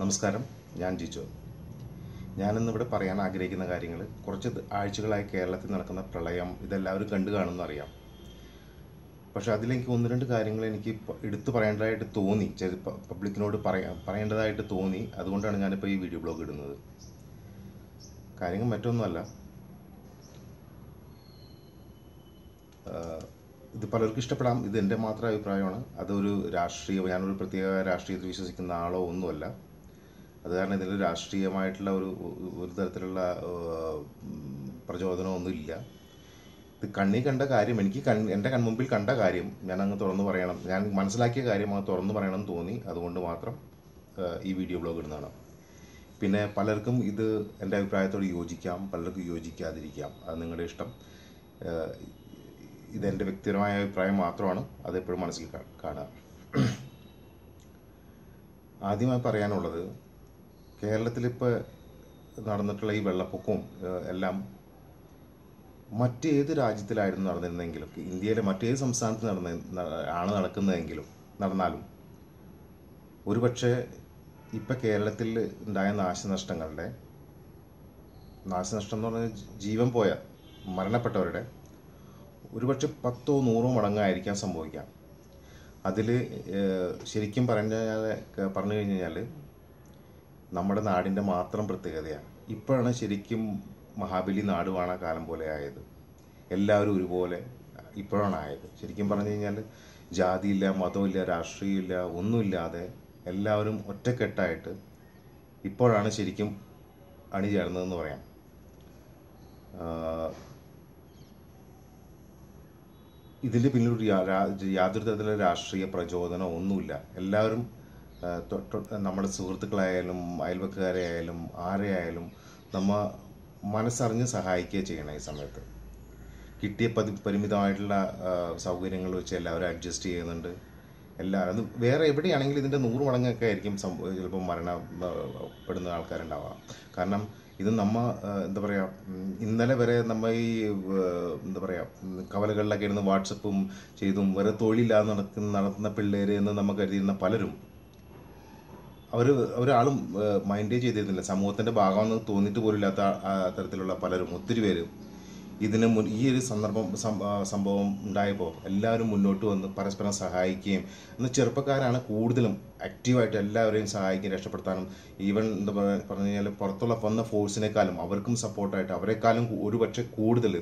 നമസ്കാരം, ഞാൻ ജിജോ. ഞാനിന്നിവിടെ പറയാൻ ആഗ്രഹിക്കുന്ന കാര്യങ്ങൾ കുറച്ച് ആഴ്ചകളായി കേരളത്തിൽ നടക്കുന്ന പ്രളയം ഇതെല്ലാവരും കണ്ടു കാണുമെന്ന് അറിയാം. പക്ഷെ അതിലെനിക്ക് ഒന്ന് രണ്ട് കാര്യങ്ങൾ എനിക്ക് എടുത്തു പറയേണ്ടതായിട്ട് തോന്നി, പബ്ലിക്കിനോട് പറയേണ്ടതായിട്ട് തോന്നി. അതുകൊണ്ടാണ് ഞാനിപ്പോൾ ഈ വീഡിയോ ബ്ലോഗ് ഇടുന്നത്. കാര്യങ്ങൾ മറ്റൊന്നുമല്ല, ഇത് പലർക്കും ഇഷ്ടപ്പെടാം, ഇത് എൻ്റെ മാത്രം അഭിപ്രായമാണ്. അതൊരു ഞാനൊരു പ്രത്യേക രാഷ്ട്രീയത്തിൽ വിശ്വസിക്കുന്ന ആളോ ഒന്നുമല്ല. അത് കാരണം ഇതിൽ രാഷ്ട്രീയമായിട്ടുള്ള ഒരു തരത്തിലുള്ള പ്രചോദനമൊന്നുമില്ല. ഇത് കണ്ണി കണ്ട കാര്യം, എൻ്റെ കൺമുമ്പിൽ കണ്ട കാര്യം ഞാൻ അങ്ങ് തുറന്നു പറയണം, ഞാൻ മനസ്സിലാക്കിയ കാര്യം അങ്ങ് തുറന്നു പറയണം എന്ന് തോന്നി. അതുകൊണ്ട് മാത്രം ഈ വീഡിയോ ബ്ലോഗ് ഇടുന്നതാണ്. പിന്നെ പലർക്കും ഇത് എൻ്റെ അഭിപ്രായത്തോട് യോജിക്കാം, പലർക്കും യോജിക്കാതിരിക്കാം. അത് നിങ്ങളുടെ ഇഷ്ടം. ഇതെൻ്റെ വ്യക്തിപരമായ അഭിപ്രായം മാത്രമാണ്, അതെപ്പോഴും മനസ്സിൽ കാണുക. ആദ്യമായി പറയാനുള്ളത്, കേരളത്തിലിപ്പോൾ നടന്നിട്ടുള്ള ഈ വെള്ളപ്പൊക്കവും എല്ലാം മറ്റേത് രാജ്യത്തിലായിരുന്നു നടന്നിരുന്നെങ്കിലും, ഇന്ത്യയിലെ മറ്റേത് സംസ്ഥാനത്ത് നടന്നാലും ഒരുപക്ഷെ ഇപ്പം കേരളത്തിൽ ഉണ്ടായ നാശനഷ്ടം എന്ന് പറഞ്ഞാൽ ജീവൻ പോയ മരണപ്പെട്ടവരുടെ ഒരുപക്ഷെ 10-100 മടങ്ങായിരിക്കാം സംഭവിക്കാം. അതിൽ ശരിക്കും പറഞ്ഞു കഴിഞ്ഞാൽ നമ്മുടെ നാടിൻ്റെ മാത്രം പ്രത്യേകതയാണ്. ഇപ്പോഴാണ് ശരിക്കും മഹാബലി നാട് വാണ കാലം പോലെ ആയത്. എല്ലാവരും ഒരുപോലെ ഇപ്പോഴാണ് ആയത്. ശരിക്കും പറഞ്ഞു കഴിഞ്ഞാൽ ജാതിയില്ല, മതമില്ല, രാഷ്ട്രീയമില്ല, ഒന്നുമില്ലാതെ എല്ലാവരും ഒറ്റക്കെട്ടായിട്ട് ഇപ്പോഴാണ് ശരിക്കും അണിചേർന്നതെന്ന് പറയാം. ഇതിൻ്റെ പിന്നിലൊരു യാതൊരു തരത്തിലുള്ള രാഷ്ട്രീയ പ്രചോദനം ഒന്നുമില്ല. എല്ലാവരും നമ്മുടെ സുഹൃത്തുക്കളായാലും അയൽവക്കാരെയായാലും ആരെയായാലും മനസ്സറിഞ്ഞ് സഹായിക്കുക ചെയ്യണം. ഈ സമയത്ത് കിട്ടിയ പരിമിതമായിട്ടുള്ള സൗകര്യങ്ങൾ വെച്ച് എല്ലാവരും അഡ്ജസ്റ്റ് ചെയ്യുന്നുണ്ട്. അത് വേറെ എവിടെയാണെങ്കിലും ഇതിൻ്റെ 100 മടങ്ങൊക്കെ ആയിരിക്കും ചിലപ്പോൾ മരണപ്പെടുന്ന ആൾക്കാരുണ്ടാവാം. കാരണം ഇത് എന്താ പറയുക, ഇന്നലെ വരെ ഈ എന്താ പറയുക കവലകളിലൊക്കെ ഇരുന്ന് വാട്സപ്പും ചെയ്തും വേറെ തൊഴിലില്ലാതെ നടത്തുന്ന പിള്ളേർ എന്ന് കരുതിയിരുന്ന പലരും ഒരാളും മൈൻഡേ ചെയ്തിരുന്നില്ല. സമൂഹത്തിൻ്റെ ഭാഗമെന്ന് തോന്നിയിട്ട് പോലും ഇല്ലാത്ത തരത്തിലുള്ള പലരും, ഒത്തിരി പേര് ഈ ഒരു സംഭവം ഉണ്ടായപ്പോൾ എല്ലാവരും മുന്നോട്ട് വന്ന് പരസ്പരം സഹായിക്കുകയും, ചെറുപ്പക്കാരാണ് കൂടുതലും ആക്റ്റീവായിട്ട് എല്ലാവരെയും സഹായിക്കുകയും രക്ഷപ്പെടുത്താനും, ഈവൻ എന്താ പറഞ്ഞു കഴിഞ്ഞാൽ പുറത്തുള്ള വന്ന ഫോഴ്സിനേക്കാളും അവർക്കും സപ്പോർട്ടായിട്ട് അവരെക്കാളും ഒരുപക്ഷെ കൂടുതൽ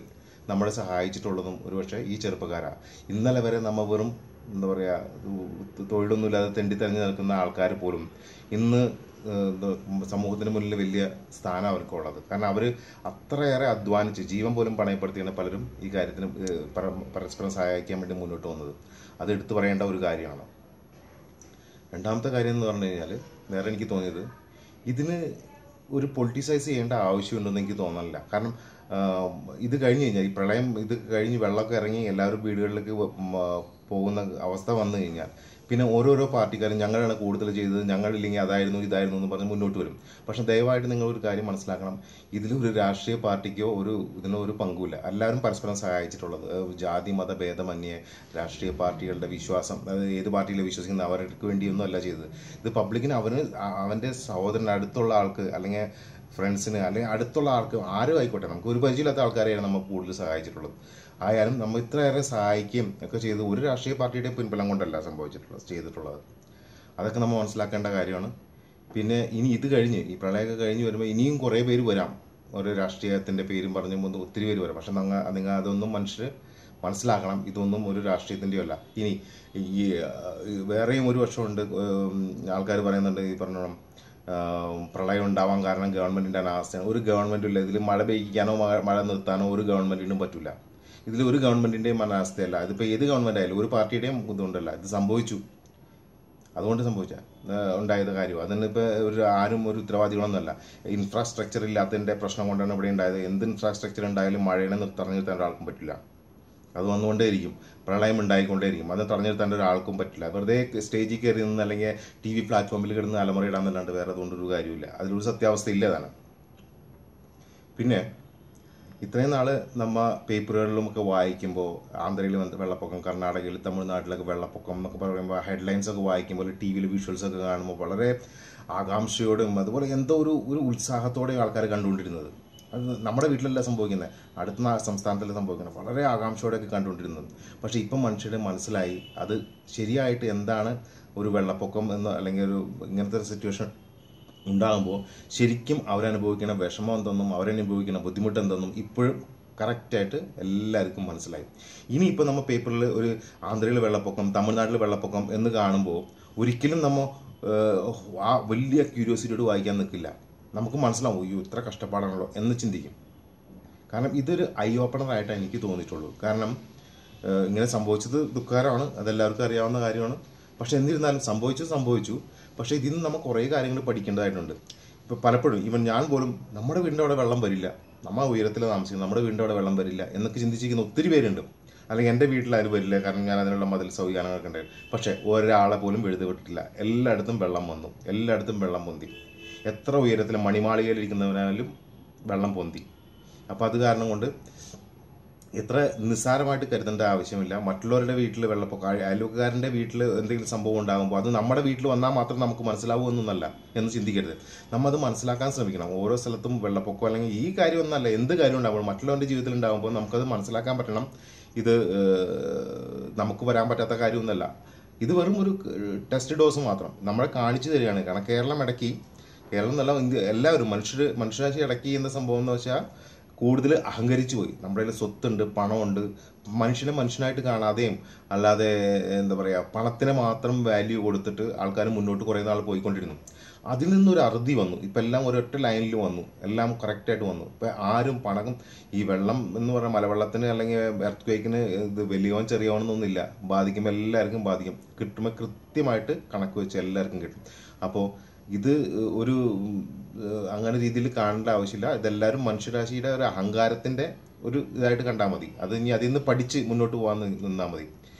നമ്മളെ സഹായിച്ചിട്ടുള്ളതും ഒരുപക്ഷെ ഈ ചെറുപ്പക്കാരാണ്. ഇന്നലെ വരെ വെറും എന്താ പറയുക തൊഴിലൊന്നുമില്ലാതെ തെണ്ടിത്തെറിഞ്ഞ് നിൽക്കുന്ന ആൾക്കാർ പോലും ഇന്ന് സമൂഹത്തിന് മുന്നിൽ വലിയ സ്ഥാനം അവർക്കുള്ളത്. കാരണം അവർ അത്രയേറെ അധ്വാനിച്ച് ജീവൻ പോലും പണയപ്പെടുത്തിയാണ് പലരും ഈ കാര്യത്തിന് പരസ്പരം സഹായിക്കാൻ വേണ്ടി മുന്നോട്ട് വന്നത്. അത് എടുത്തു പറയേണ്ട ഒരു കാര്യമാണ്. രണ്ടാമത്തെ കാര്യം എന്ന് പറഞ്ഞു കഴിഞ്ഞാൽ, വേറെ എനിക്ക് തോന്നിയത്, ഇതിന് ഒരു പൊളിറ്റിസൈസ് ചെയ്യേണ്ട ആവശ്യമുണ്ടെന്ന് എനിക്ക് തോന്നുന്നില്ല. കാരണം ഇത് കഴിഞ്ഞ് കഴിഞ്ഞാൽ, ഈ പ്രളയം ഇത് കഴിഞ്ഞ് വെള്ളമൊക്കെ ഇറങ്ങി എല്ലാവരും വീടുകളിലേക്ക് പോകുന്ന അവസ്ഥ വന്നു കഴിഞ്ഞാൽ പിന്നെ ഓരോരോ പാർട്ടിക്കാരും ഞങ്ങളാണ് കൂടുതൽ ചെയ്തത്, ഞങ്ങളില്ലെങ്കിൽ അതായിരുന്നു ഇതായിരുന്നു എന്ന് പറഞ്ഞ് മുന്നോട്ട് വരും. പക്ഷെ ദയവായിട്ട് നിങ്ങളൊരു കാര്യം മനസ്സിലാക്കണം, ഇതിലൊരു രാഷ്ട്രീയ പാർട്ടിക്കോ ഇതിനോ ഒരു പങ്കുമില്ല. എല്ലാവരും പരസ്പരം സഹായിച്ചിട്ടുള്ളത്. ജാതി മത ഭേദമന്യേ രാഷ്ട്രീയ പാർട്ടികളുടെ വിശ്വാസം, അതായത് ഏത് പാർട്ടിയിലെ വിശ്വസിക്കുന്ന അവർക്ക് വേണ്ടിയൊന്നും അല്ല ചെയ്തത്. ഇത് പബ്ലിക്കിന് അവൻ്റെ സഹോദരൻ, അടുത്തുള്ള ആൾക്ക്, അല്ലെങ്കിൽ ഫ്രണ്ട്സിന്, അല്ലെങ്കിൽ അടുത്തുള്ള ആൾക്ക്, ആരും ആയിക്കോട്ടെ, നമുക്ക് ഒരു പരിചയമില്ലാത്ത ആൾക്കാരെയാണ് നമ്മൾ കൂടുതൽ സഹായിച്ചിട്ടുള്ളത്. ആയാലും നമ്മൾ ഇത്രയേറെ സഹായിക്കുകയും ഒക്കെ ചെയ്ത് ഒരു രാഷ്ട്രീയ പാർട്ടിയുടെ പിൻബലം കൊണ്ടല്ല ചെയ്തിട്ടുള്ളത്. അതൊക്കെ നമ്മൾ മനസ്സിലാക്കേണ്ട കാര്യമാണ്. പിന്നെ ഇനി ഇത് കഴിഞ്ഞ്, ഈ പ്രളയമൊക്കെ കഴിഞ്ഞ് വരുമ്പോൾ ഇനിയും കുറേ പേര് വരാം, ഓരോ രാഷ്ട്രീയത്തിൻ്റെ പേരും പറഞ്ഞു ഒത്തിരി പേര് വരാം. പക്ഷെ നിങ്ങൾ അതൊന്നും മനുഷ്യർ മനസ്സിലാക്കണം, ഇതൊന്നും ഒരു രാഷ്ട്രീയത്തിൻ്റെയോ അല്ല. ഇനി ഈ വേറെയും ഒരു വർഷമുണ്ട്, ആൾക്കാർ പറയുന്നുണ്ട് ഈ പറഞ്ഞോണം പ്രളയം ഉണ്ടാവാൻ കാരണം ഗവൺമെൻറ്റിൻ്റെ അനാസ്ഥയാണ്. ഒരു ഗവൺമെൻറ്റും ഇല്ല. ഇതിൽ മഴ പെയ്യിക്കാനോ മഴ നിർത്താനോ ഒരു ഗവൺമെൻറ്റിനും പറ്റില്ല. ഇതിൽ ഒരു ഗവൺമെൻറ്റിൻ്റെയും അനാസ്ഥയല്ല. ഇതിപ്പോൾ ഏത് ഗവൺമെൻറ് ആയാലും ഒരു പാർട്ടിയുടെയും ഇതുകൊണ്ടല്ല, ഇത് സംഭവിച്ചു. അതുകൊണ്ട് ഉണ്ടായത് കാര്യം. അതിനിപ്പോൾ ആരും ഒരു ഉത്തരവാദികളൊന്നുമല്ല. ഇൻഫ്രാസ്ട്രക്ചർ ഇല്ലാത്തതിൻ്റെ പ്രശ്നം കൊണ്ടാണ് ഇവിടെ ഉണ്ടായത്. എന്ത് ഇൻഫ്രാസ്ട്രക്ചർ ഉണ്ടായാലും മഴയെ തടഞ്ഞു നിർത്താൻ ഒരാൾക്കും പറ്റില്ല. അത് വന്നുകൊണ്ടേയിരിക്കും, പ്രളയം ഉണ്ടായിക്കൊണ്ടേയിരിക്കും. അത് തടഞ്ഞു നിർത്താൻ ഒരാൾക്കും പറ്റില്ല. വെറുതെ സ്റ്റേജിൽ കയറി നിന്ന് അല്ലെങ്കിൽ TV പ്ലാറ്റ്ഫോമിൽ കിടന്ന് അലമുറയിടാന്നല്ലാണ്ട് വേറെ അതുകൊണ്ടൊരു കാര്യമില്ല. അതിലൊരു സത്യാവസ്ഥ ഇല്ലതാണ്. പിന്നെ ഇത്രയും നാൾ പേപ്പറുകളിലുമൊക്കെ വായിക്കുമ്പോൾ ആന്ധ്രയിൽ വെള്ളപ്പൊക്കം, കർണാടകയിൽ, തമിഴ്നാട്ടിലൊക്കെ വെള്ളപ്പൊക്കം എന്നൊക്കെ പറയുമ്പോൾ ഹെഡ്ലൈൻസൊക്കെ വായിക്കുമ്പോൾ, TV വിഷ്വൽസൊക്കെ കാണുമ്പോൾ വളരെ ആകാംക്ഷയോടും അതുപോലെ എന്തോ ഒരു ഉത്സാഹത്തോടെയും ആൾക്കാർ കണ്ടുകൊണ്ടിരുന്നത്. അത് നമ്മുടെ വീട്ടിലല്ല സംഭവിക്കുന്നത്, അടുത്ത സംസ്ഥാനത്തല്ല സംഭവിക്കുന്നത്. വളരെ ആകാംക്ഷയോടെയൊക്കെ കണ്ടുകൊണ്ടിരുന്നത്. പക്ഷേ ഇപ്പം മനുഷ്യരുടെ മനസ്സിലായി അത് ശരിയായിട്ട് എന്താണ് ഒരു വെള്ളപ്പൊക്കം എന്ന്, അല്ലെങ്കിൽ ഇങ്ങനത്തെ ഒരു സിറ്റുവേഷൻ ഉണ്ടാകുമ്പോൾ ശരിക്കും അവരനുഭവിക്കുന്ന വിഷമം എന്തെന്നും അവരനുഭവിക്കുന്ന ബുദ്ധിമുട്ട് എന്തെന്നും ഇപ്പോഴും കറക്റ്റായിട്ട് എല്ലാവർക്കും മനസ്സിലായി. ഇനിയിപ്പോൾ നമ്മൾ പേപ്പറിൽ ഒരു ആന്ധ്രയിൽ വെള്ളപ്പൊക്കം, തമിഴ്നാട്ടിൽ വെള്ളപ്പൊക്കം എന്ന് കാണുമ്പോൾ ഒരിക്കലും നമ്മൾ ആ വലിയ ക്യൂരിയോസിറ്റിയോട് വായിക്കാൻ നിൽക്കില്ല. നമുക്ക് മനസ്സിലാവും അയ്യോ ഇത്ര കഷ്ടപ്പാടാണല്ലോ എന്ന് ചിന്തിക്കും. കാരണം ഇതൊരു ഐ ഓപ്പണറായിട്ട് എനിക്ക് തോന്നിയിട്ടുള്ളൂ. കാരണം ഇങ്ങനെ സംഭവിച്ചത് ദുഃഖകരമാണ്, അതെല്ലാവർക്കും അറിയാവുന്ന കാര്യമാണ്. പക്ഷേ എന്നിരുന്നാലും സംഭവിച്ചു. പക്ഷേ ഇതിൽ നിന്ന് നമ്മൾ കുറേ കാര്യങ്ങൾ പഠിക്കേണ്ടതായിട്ടുണ്ട്. ഇപ്പോൾ പലപ്പോഴും ഈവൻ ഞാൻ പോലും നമ്മുടെ വീടിൻ്റെ അവിടെ വെള്ളം വരില്ല, നമ്മൾ ഉയരത്തിൽ താമസിക്കുന്നു, നമ്മുടെ വീടിൻ്റെ അവിടെ വെള്ളം വരില്ല എന്നൊക്കെ ചിന്തിച്ചിരിക്കുന്ന ഒത്തിരി പേരുണ്ട്. അല്ലെങ്കിൽ എൻ്റെ വീട്ടിലാരും വരില്ല കാരണം ഞാൻ അതിനുള്ള മതിൽ സൗകര്യങ്ങളൊക്കെ ഉണ്ടായിരുന്നു. പക്ഷേ ഒരാളെ പോലും വെഴുതി വിട്ടിട്ടില്ല. എല്ലായിടത്തും വെള്ളം വന്നു, എല്ലായിടത്തും വെള്ളം പൊന്തി. എത്ര ഉയരത്തിൽ മണിമാളികയിലിരിക്കുന്നവനാലും വെള്ളം പൊന്തി. അപ്പോൾ അത് കാരണം കൊണ്ട് എത്ര നിസ്സാരമായിട്ട് കരുതേണ്ട ആവശ്യമില്ല. മറ്റുള്ളവരുടെ വീട്ടിൽ വെള്ളപ്പൊക്കം, അയൽവക്കാരൻ്റെ വീട്ടിൽ എന്തെങ്കിലും സംഭവം ഉണ്ടാകുമ്പോൾ അത് നമ്മുടെ വീട്ടിൽ വന്നാൽ മാത്രം നമുക്ക് മനസ്സിലാവുമെന്നല്ല എന്ന് ചിന്തിക്കരുത്. നമ്മൾ അത് മനസ്സിലാക്കാൻ ശ്രമിക്കണം. ഓരോ സ്ഥലത്തും വെള്ളപ്പൊക്കം അല്ലെങ്കിൽ ഈ കാര്യമൊന്നല്ല, എന്ത് കാര്യം ഉണ്ടാകുമ്പോൾ മറ്റുള്ളവരുടെ ജീവിതത്തിൽ ഉണ്ടാകുമ്പോൾ നമുക്കത് മനസ്സിലാക്കാൻ പറ്റണം. ഇത് നമുക്ക് വരാൻ പറ്റാത്ത കാര്യമൊന്നുമല്ല. ഇത് വെറും ഒരു ടെസ്റ്റ് ഡോസ് മാത്രം നമ്മളെ കാണിച്ചു തരികയാണ്. കാരണം കേരളം എന്നല്ല, ഇന്ത്യ എല്ലാവരും മനുഷ്യരാശി ഇടയ്ക്ക് ചെയ്യുന്ന സംഭവം എന്ന് വെച്ചാൽ കൂടുതൽ അഹങ്കരിച്ചു പോയി. നമ്മുടെ കയ്യിൽ സ്വത്തുണ്ട്, പണമുണ്ട്, മനുഷ്യനെ മനുഷ്യനായിട്ട് കാണാതെയും അല്ലാതെ എന്താ പറയുക പണത്തിന് മാത്രം വാല്യൂ കൊടുത്തിട്ട് ആൾക്കാർ മുന്നോട്ട് കുറേ നാൾ പോയിക്കൊണ്ടിരുന്നു. അതിൽ നിന്നൊരു അറുതി വന്നു. ഇപ്പം എല്ലാം ഒരൊറ്റ ലൈനിൽ വന്നു, എല്ലാം കറക്റ്റായിട്ട് വന്നു. ഇപ്പം ആരും പണം, ഈ വെള്ളം എന്ന് പറഞ്ഞാൽ മലവെള്ളത്തിന് അല്ലെങ്കിൽ എർത്ത് ക്വേക്കിന് ഇത് വലിയവൻ ചെറിയവനെന്നൊന്നുമില്ല, ബാധിക്കുമ്പോൾ എല്ലാവർക്കും ബാധിക്കും. കിട്ടുമ്പോൾ കൃത്യമായിട്ട് കണക്ക് വെച്ച് എല്ലാവർക്കും കിട്ടും. അപ്പോൾ ഇത് ഒരു അങ്ങനെ രീതിയിൽ കാണേണ്ട ആവശ്യമില്ല. ഇതെല്ലാവരും മനുഷ്യരാശിയുടെ ഒരു അഹങ്കാരത്തിൻ്റെ ഒരു ഇതായിട്ട് കണ്ടാൽ മതി. അത് ഇനി അതിൽ നിന്ന് പഠിച്ച് മുന്നോട്ട് പോകാൻ നിന്നാൽ മതി.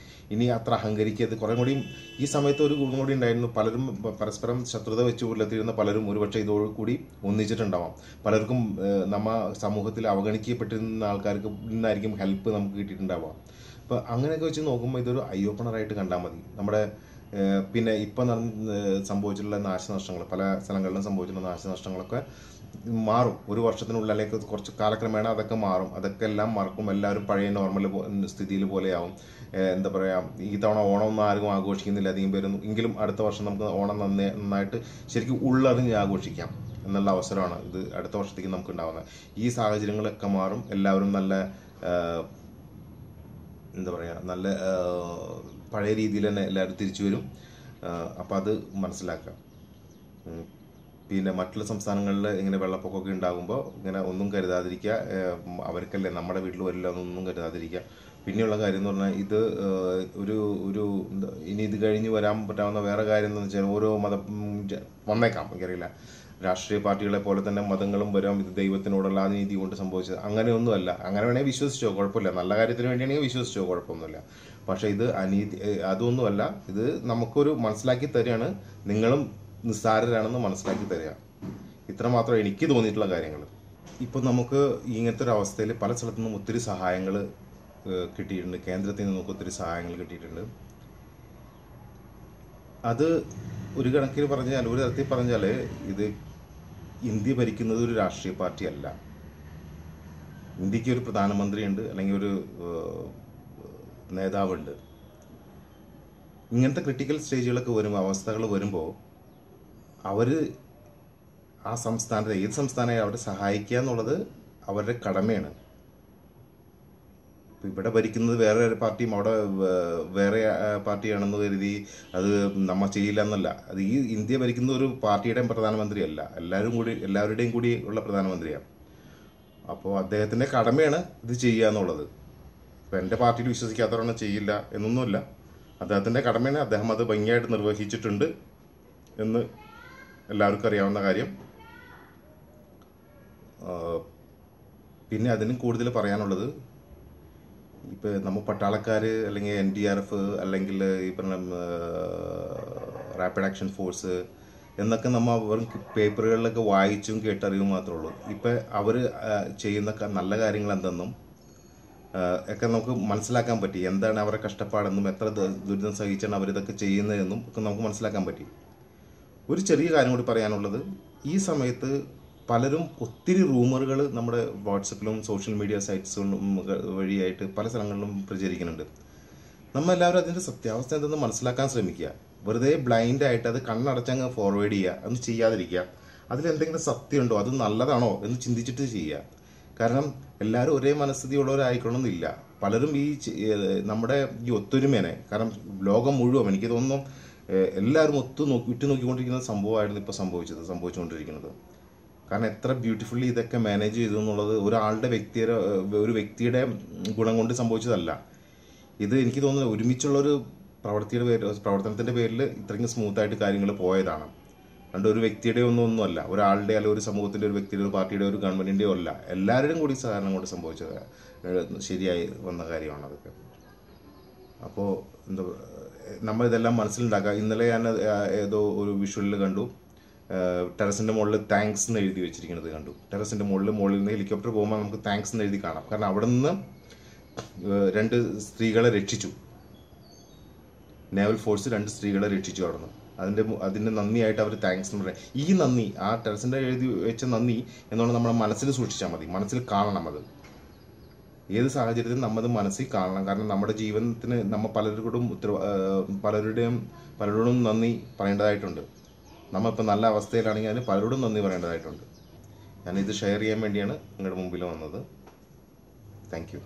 ഇനി അത്ര അഹങ്കരിക്കരുത്. കുറേ കൂടിയും ഈ സമയത്ത് ഒരു ഗുണം കൂടി ഉണ്ടായിരുന്നു. പലരും പരസ്പരം ശത്രുത വെച്ച് പുലർത്തിയിരുന്ന പലരും ഒരുപക്ഷെ ഇതോടുകൂടി ഒന്നിച്ചിട്ടുണ്ടാവാം. പലർക്കും സമൂഹത്തിൽ അവഗണിക്കപ്പെട്ടിരുന്ന ആൾക്കാർക്ക് നിന്നായിരിക്കും ഹെൽപ്പ് നമുക്ക് കിട്ടിയിട്ടുണ്ടാവാം. അപ്പോൾ അങ്ങനെയൊക്കെ വെച്ച് നോക്കുമ്പോൾ ഇതൊരു ഐ ഓപ്പണറായിട്ട് കണ്ടാൽ മതി. നമ്മുടെ പിന്നെ ഇപ്പം സംഭവിച്ചിട്ടുള്ള നാശനഷ്ടങ്ങൾ, പല സ്ഥലങ്ങളിലും സംഭവിച്ചിട്ടുള്ള നാശനഷ്ടങ്ങളൊക്കെ മാറും. ഒരു വർഷത്തിനുള്ളിൽ അല്ലെങ്കിൽ കുറച്ച് കാലക്രമേണ അതൊക്കെ മാറും. അതൊക്കെ എല്ലാം മറക്കും. എല്ലാവരും പഴയ നോർമൽ സ്ഥിതിയിൽ പോലെയാവും. എന്താ പറയുക, ഈ തവണ ഓണം ഒന്നും ആരും ആഘോഷിക്കുന്നില്ല അധികം പേരൊന്നും. എങ്കിലും അടുത്ത വർഷം നമുക്ക് ഓണം നന്നായിട്ട് ശരിക്കും ഉള്ളറിഞ്ഞ് ആഘോഷിക്കാം എന്നുള്ള അവസരമാണ് ഇത് അടുത്ത വർഷത്തേക്ക് നമുക്ക് ഉണ്ടാകുന്നത്. ഈ സാഹചര്യങ്ങളൊക്കെ മാറും. എല്ലാവരും നല്ല എന്താ പറയുക, നല്ല പഴയ രീതിയിൽ തന്നെ എല്ലാവരും തിരിച്ചു വരും. അപ്പോൾ അത് മനസ്സിലാക്കാം. പിന്നെ മറ്റുള്ള സംസ്ഥാനങ്ങളിൽ ഇങ്ങനെ വെള്ളപ്പൊക്കമൊക്കെ ഉണ്ടാകുമ്പോൾ ഇങ്ങനെ ഒന്നും കരുതാതിരിക്കുക. അവർക്കല്ലേ നമ്മുടെ വീട്ടിൽ വരില്ല എന്നൊന്നും കരുതാതിരിക്കുക. പിന്നെയുള്ള കാര്യം എന്ന് പറഞ്ഞാൽ ഇത് ഇനി ഇത് കഴിഞ്ഞ് വരാൻ പറ്റാവുന്ന വേറെ കാര്യം എന്ന് വെച്ചാൽ ഓരോ മതം വന്നേക്കാം, എനിക്കറിയില്ല. രാഷ്ട്രീയ പാർട്ടികളെ പോലെ തന്നെ മതങ്ങളും വരാം. ഇത് ദൈവത്തിനോടുള്ള ആ നീതി കൊണ്ട് സംഭവിച്ചത് അങ്ങനെയൊന്നുമല്ല. അങ്ങനെ വേണമെങ്കിൽ വിശ്വസിച്ചോ, കുഴപ്പമില്ല. നല്ല കാര്യത്തിന് വേണ്ടിയാണെങ്കിൽ വിശ്വസിച്ചോ, കുഴപ്പമൊന്നുമില്ല. പക്ഷേ ഇത് അതൊന്നുമല്ല. ഇത് നമുക്കൊരു മനസ്സിലാക്കി തരികയാണ്. നിങ്ങളും നിസ്സാരരാണെന്ന് മനസ്സിലാക്കി തരിക. ഇത്രമാത്രം എനിക്ക് തോന്നിയിട്ടുള്ള കാര്യങ്ങൾ. ഇപ്പം നമുക്ക് ഇങ്ങനത്തെ ഒരു അവസ്ഥയിൽ പല സ്ഥലത്തു നിന്നും ഒത്തിരി സഹായങ്ങൾ കിട്ടിയിട്ടുണ്ട്. കേന്ദ്രത്തിൽ നിന്ന് നമുക്ക് ഒത്തിരി സഹായങ്ങൾ കിട്ടിയിട്ടുണ്ട്. അത് ഒരു കണക്കിന് പറഞ്ഞാൽ, ഒരു തരത്തിൽ പറഞ്ഞാൽ, ഇത് ഇന്ത്യ ഭരിക്കുന്നത് ഒരു രാഷ്ട്രീയ പാർട്ടിയല്ല. ഇന്ത്യക്ക് ഒരു പ്രധാനമന്ത്രിയുണ്ട്, അല്ലെങ്കിൽ ഒരു നേതാവുണ്ട്. ഇങ്ങനത്തെ ക്രിട്ടിക്കൽ സ്റ്റേജുകളൊക്കെ വരുമ്പോൾ, അവസ്ഥകൾ വരുമ്പോൾ അവർ ആ സംസ്ഥാനത്തെ, ഏത് സംസ്ഥാനമായി അവരെ സഹായിക്കുക എന്നുള്ളത് അവരുടെ കടമയാണ്. ഇവിടെ ഭരിക്കുന്നത് വേറെ ഒരു പാർട്ടിയും അവിടെ വേറെ പാർട്ടിയാണെന്ന് കരുതി അത് നമ്മൾ ചെയ്യില്ല എന്നല്ല. അത് ഈ ഇന്ത്യ ഭരിക്കുന്ന ഒരു പാർട്ടിയുടെയും പ്രധാനമന്ത്രിയല്ല, എല്ലാവരുടെയും കൂടി ഉള്ള പ്രധാനമന്ത്രിയാണ്. അപ്പോൾ അദ്ദേഹത്തിൻ്റെ കടമയാണ് ഇത് ചെയ്യുക എന്നുള്ളത്. ഇപ്പോൾ എൻ്റെ പാർട്ടിയിൽ വിശ്വസിക്കാത്തവരാണ് ചെയ്യില്ല എന്നൊന്നുമില്ല. അദ്ദേഹത്തിൻ്റെ കടമയാണ്. അദ്ദേഹം അത് ഭംഗിയായിട്ട് നിർവഹിച്ചിട്ടുണ്ട് എന്ന് എല്ലാവർക്കും അറിയാവുന്ന കാര്യം. പിന്നെ അതിനും കൂടുതൽ പറയാനുള്ളത്, ഇപ്പോൾ നമ്മൾ പട്ടാളക്കാർ അല്ലെങ്കിൽ NDRF അല്ലെങ്കിൽ ഈ പറഞ്ഞ റാപ്പിഡ് ആക്ഷൻ ഫോഴ്സ് എന്നൊക്കെ നമ്മൾ വെറും പേപ്പറുകളിലൊക്കെ വായിച്ചും കേട്ടറിയും മാത്രമേ ഉള്ളൂ. ഇപ്പം അവർ ചെയ്യുന്ന നല്ല കാര്യങ്ങൾ എന്തെന്നും ഒക്കെ നമുക്ക് മനസ്സിലാക്കാൻ പറ്റി. എന്താണ് അവരുടെ കഷ്ടപ്പാടെന്നും എത്ര ദുരിതം സഹിച്ചാണ് അവരിതൊക്കെ ചെയ്യുന്നതെന്നും ഒക്കെ നമുക്ക് മനസ്സിലാക്കാൻ പറ്റി. ഒരു ചെറിയ കാര്യം കൂടി പറയാനുള്ളത്, ഈ സമയത്ത് പലരും ഒത്തിരി റൂമറുകൾ നമ്മുടെ വാട്സപ്പിലും സോഷ്യൽ മീഡിയ സൈറ്റ്സുകളും വഴിയായിട്ട് പല സ്ഥലങ്ങളിലും പ്രചരിക്കുന്നുണ്ട്. നമ്മളെല്ലാവരും അതിൻ്റെ സത്യാവസ്ഥ എന്തെന്ന് മനസ്സിലാക്കാൻ ശ്രമിക്കുക. വെറുതെ ബ്ലൈൻഡായിട്ട് അത് കണ്ണടച്ചങ്ങ് ഫോർവേഡ് ചെയ്യുക, അതൊന്നും ചെയ്യാതിരിക്കുക. അതിലെന്തെങ്കിലും സത്യമുണ്ടോ, അത് നല്ലതാണോ എന്ന് ചിന്തിച്ചിട്ട് ചെയ്യുക. കാരണം എല്ലാവരും ഒരേ മനസ്ഥിതിയുള്ളവരായിക്കൊള്ളണമെന്നില്ല. പലരും നമ്മുടെ ഈ ഒത്തൊരുമേനെ, കാരണം ലോകം മുഴുവൻ എനിക്ക് തോന്നുന്നു എല്ലാവരും ഉറ്റുനോക്കിക്കൊണ്ടിരിക്കുന്ന സംഭവമായിരുന്നു ഇപ്പോൾ സംഭവിച്ചുകൊണ്ടിരിക്കുന്നത്. കാരണം എത്ര ബ്യൂട്ടിഫുള്ളി ഇതൊക്കെ മാനേജ് ചെയ്തു എന്നുള്ളത് ഒരു വ്യക്തിയുടെ ഗുണം കൊണ്ട് സംഭവിച്ചതല്ല. ഇത് എനിക്ക് തോന്നുന്നത് ഒരുമിച്ചുള്ളൊരു പ്രവർത്തനത്തിൻ്റെ പേരിൽ ഇത്രയ്ക്കും സ്മൂത്തായിട്ട് കാര്യങ്ങൾ പോയതാണ്. അതുകൊണ്ട് ഒരു വ്യക്തിയുടെ ഒന്നുമല്ല, ഒരാളുടെ അല്ലെങ്കിൽ ഒരു സമൂഹത്തിൻ്റെ, ഒരു വ്യക്തിയുടെ, ഒരു പാർട്ടിയുടെ, ഒരു ഗവൺമെൻറ്റിൻ്റെയോ അല്ല, എല്ലാവരുടെയും കൂടി സഹകരണം കൊണ്ട് സംഭവിച്ചത് ശരിയായി വന്ന കാര്യമാണ് അതൊക്കെ. അപ്പോൾ നമ്മളിതെല്ലാം മനസ്സിലുണ്ടാക്കുക. ഇന്നലെ ഞാൻ ഏതോ ഒരു വിഷ്വലിൽ കണ്ടു, ടെറസിൻ്റെ മുകളിൽ താങ്ക്സ് എന്ന് എഴുതി വെച്ചിരിക്കുന്നത് കണ്ടു. ടെറസിൻ്റെ മുകളിൽ നിന്ന് ഹെലികോപ്റ്റർ പോകുമ്പോൾ നമുക്ക് താങ്ക്സ് എന്ന് എഴുതി കാണാം. കാരണം അവിടെ നിന്ന് 2 സ്ത്രീകളെ രക്ഷിച്ചു. നേവൽ ഫോഴ്സ് 2 സ്ത്രീകളെ രക്ഷിച്ചു അവിടെ നിന്ന്. അതിൻ്റെ നന്ദിയായിട്ട് അവർ താങ്ക്സ് എന്ന് പറയാം. ഈ നന്ദി, ആ ടെറസിൻ്റെ എഴുതി വെച്ച നന്ദി എന്നുള്ളത് നമ്മുടെ മനസ്സിൽ സൂക്ഷിച്ചാൽ മതി, മനസ്സിൽ കാണണം. അത് ഏത് സാഹചര്യത്തിലും നമ്മത് മനസ്സിൽ കാണണം. കാരണം നമ്മുടെ ജീവനത്തിന് നമ്മൾ പലരോടും നന്ദി പറയേണ്ടതായിട്ടുണ്ട്. നമ്മളിപ്പോൾ നല്ല അവസ്ഥയിലാണെങ്കിൽ അതിന് പലരോടും നന്ദി പറയേണ്ടതായിട്ടുണ്ട്. ഞാനിത് ഷെയർ ചെയ്യാൻ വേണ്ടിയാണ് നിങ്ങളുടെ മുമ്പിൽ വന്നത്. Thank you.